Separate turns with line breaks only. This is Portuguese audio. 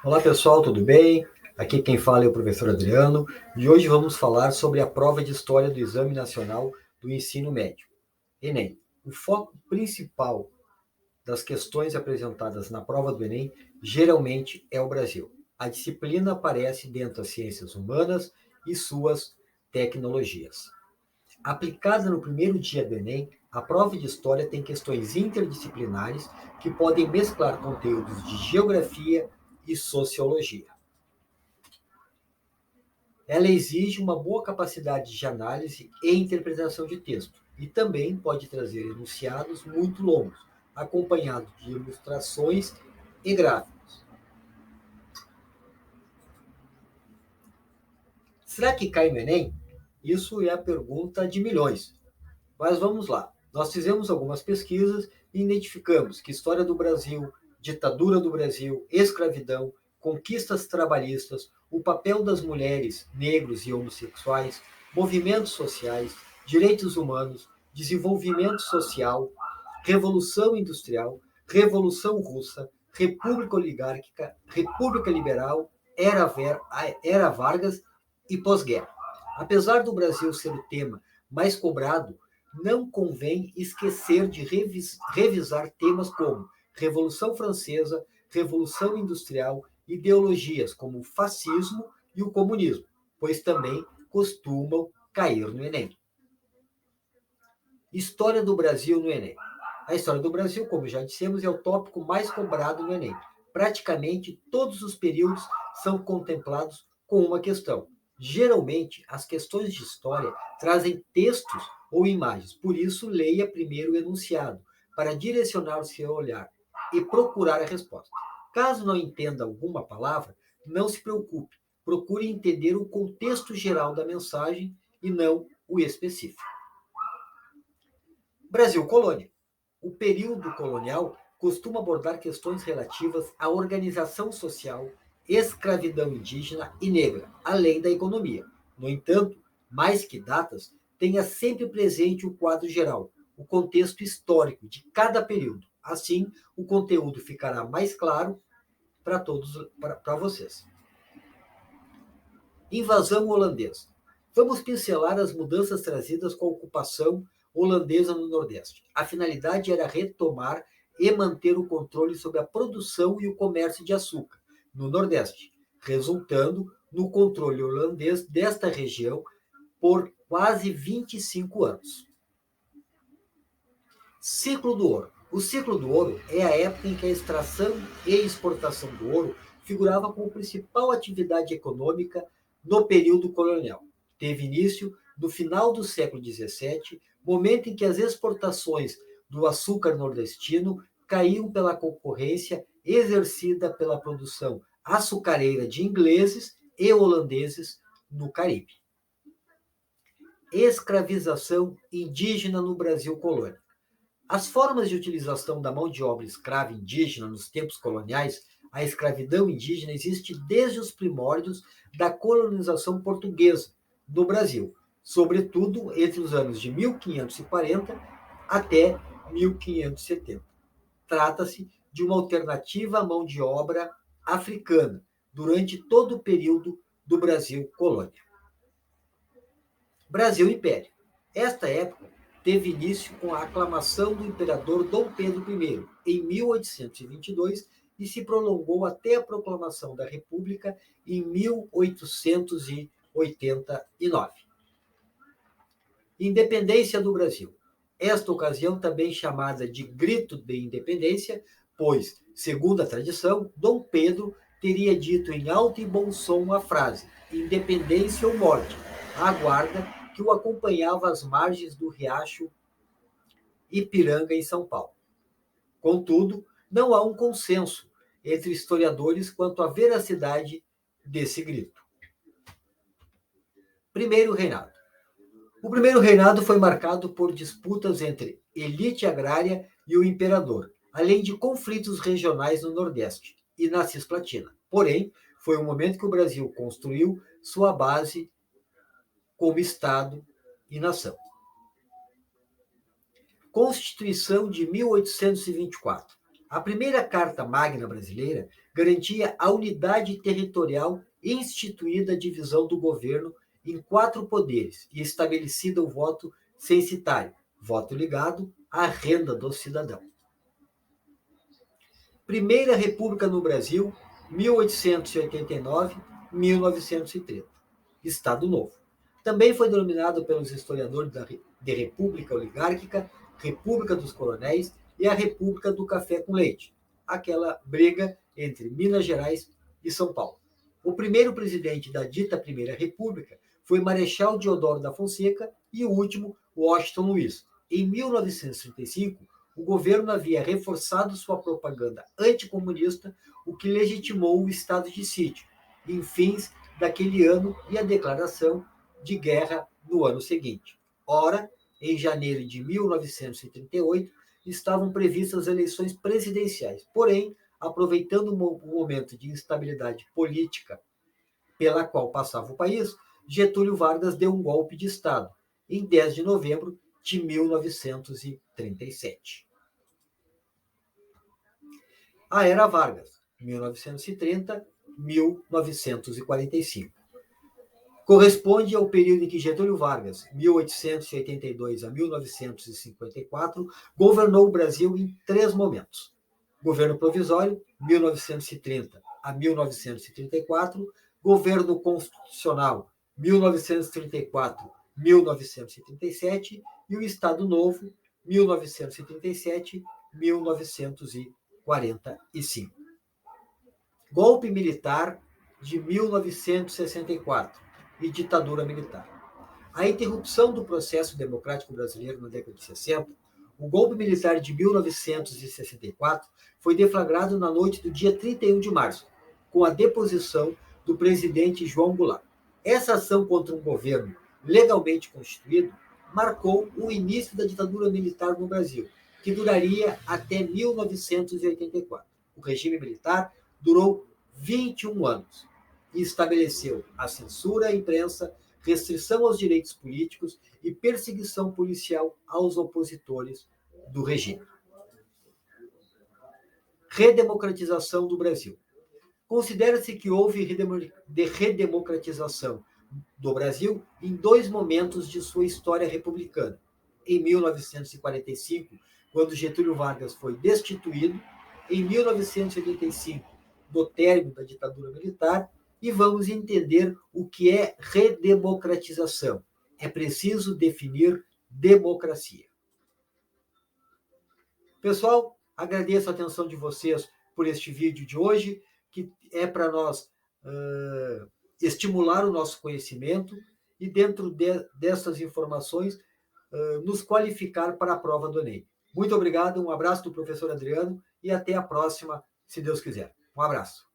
Olá pessoal, tudo bem? Aqui quem fala é o professor Adriano e hoje vamos falar sobre a prova de História do Exame Nacional do Ensino Médio, Enem. O foco principal das questões apresentadas na prova do Enem geralmente é o Brasil. A disciplina aparece dentro das ciências humanas e suas tecnologias. Aplicada no primeiro dia do Enem, a prova de História tem questões interdisciplinares que podem mesclar conteúdos de geografia e sociologia. Ela exige uma boa capacidade de análise e interpretação de texto e também pode trazer enunciados muito longos, acompanhados de ilustrações e gráficos. Será que cai no Enem? Isso é a pergunta de milhões. Mas vamos lá. Nós fizemos algumas pesquisas e identificamos que história do Brasil, ditadura do Brasil, escravidão, conquistas trabalhistas, o papel das mulheres, negros e homossexuais, movimentos sociais, direitos humanos, desenvolvimento social, revolução industrial, revolução russa, república oligárquica, república liberal, era Vargas e pós-guerra. Apesar do Brasil ser o tema mais cobrado, não convém esquecer de revisar temas como Revolução Francesa, Revolução Industrial, ideologias como o fascismo e o comunismo, pois também costumam cair no Enem. História do Brasil no Enem. A história do Brasil, como já dissemos, é o tópico mais cobrado no Enem. Praticamente todos os períodos são contemplados com uma questão. Geralmente, as questões de história trazem textos ou imagens, por isso, leia primeiro o enunciado, para direcionar o seu olhar e procurar a resposta. Caso não entenda alguma palavra, não se preocupe, procure entender o contexto geral da mensagem e não o específico. Brasil Colônia. O período colonial costuma abordar questões relativas à organização social, escravidão indígena e negra, além da economia. No entanto, mais que datas, tenha sempre presente o quadro geral, o contexto histórico de cada período. Assim, o conteúdo ficará mais claro para todos, para vocês. Invasão holandesa. Vamos pincelar as mudanças trazidas com a ocupação holandesa no Nordeste. A finalidade era retomar e manter o controle sobre a produção e o comércio de açúcar no Nordeste, resultando no controle holandês desta região por quase 25 anos. Ciclo do ouro. O ciclo do ouro é a época em que a extração e exportação do ouro figurava como principal atividade econômica no período colonial. Teve início no final do século XVII, momento em que as exportações do açúcar nordestino caíam pela concorrência exercida pela produção açucareira de ingleses e holandeses no Caribe. Escravização indígena no Brasil colônia. As formas de utilização da mão de obra escrava indígena nos tempos coloniais, a escravidão indígena existe desde os primórdios da colonização portuguesa no Brasil, sobretudo entre os anos de 1540 até 1570. Trata-se de uma alternativa à mão de obra africana durante todo o período do Brasil colônia. Brasil Império. Esta época teve início com a aclamação do imperador Dom Pedro I, em 1822, e se prolongou até a proclamação da República em 1889. Independência do Brasil. Esta ocasião também chamada de Grito de Independência, pois, segundo a tradição, Dom Pedro teria dito em alto e bom som a frase Independência ou morte, à guarda que o acompanhava às margens do riacho Ipiranga, em São Paulo. Contudo, não há um consenso entre historiadores quanto à veracidade desse grito. Primeiro reinado. O primeiro reinado foi marcado por disputas entre elite agrária e o imperador, além de conflitos regionais no Nordeste e na Cisplatina. Porém, foi o momento que o Brasil construiu sua base como Estado e nação. Constituição de 1824. A primeira Carta Magna brasileira garantia a unidade territorial e instituída a divisão do governo em 4 poderes e estabelecida o voto censitário, voto ligado à renda do cidadão. Primeira República no Brasil, 1889-1930. Estado Novo. Também foi denominado pelos historiadores de República Oligárquica, República dos Coronéis e a República do Café com Leite, aquela briga entre Minas Gerais e São Paulo. O primeiro presidente da dita Primeira República foi Marechal Deodoro da Fonseca e o último, Washington Luiz. Em 1935, o governo havia reforçado sua propaganda anticomunista, o que legitimou o estado de sítio, em fins daquele ano e a declaração de guerra no ano seguinte. Ora, em janeiro de 1938, estavam previstas as eleições presidenciais. Porém, aproveitando o momento de instabilidade política pela qual passava o país, Getúlio Vargas deu um golpe de Estado, em 10 de novembro de 1937. A Era Vargas, 1930-1945. Corresponde ao período em que Getúlio Vargas, 1882 a 1954, governou o Brasil em 3 momentos. Governo provisório, 1930 a 1934, governo constitucional, 1934-1937, e o Estado Novo, 1937-1945. Golpe militar de 1964 e ditadura militar. A interrupção do processo democrático brasileiro na década de 60, o golpe militar de 1964 foi deflagrado na noite do dia 31 de março, com a deposição do presidente João Goulart. Essa ação contra um governo legalmente constituído marcou o início da ditadura militar no Brasil, que duraria até 1984. O regime militar durou 21 anos e estabeleceu a censura à imprensa, restrição aos direitos políticos e perseguição policial aos opositores do regime. Redemocratização do Brasil. Considera-se que houve redemocratização do Brasil em 2 momentos de sua história republicana. Em 1945, quando Getúlio Vargas foi destituído, em 1985, no término da ditadura militar, e vamos entender o que é redemocratização. É preciso definir democracia. Pessoal, agradeço a atenção de vocês por este vídeo de hoje, que é para nós estimular o nosso conhecimento e, dentro dessas informações, nos qualificar para a prova do Enem. Muito obrigado, um abraço do professor Adriano e até a próxima, se Deus quiser. Um abraço.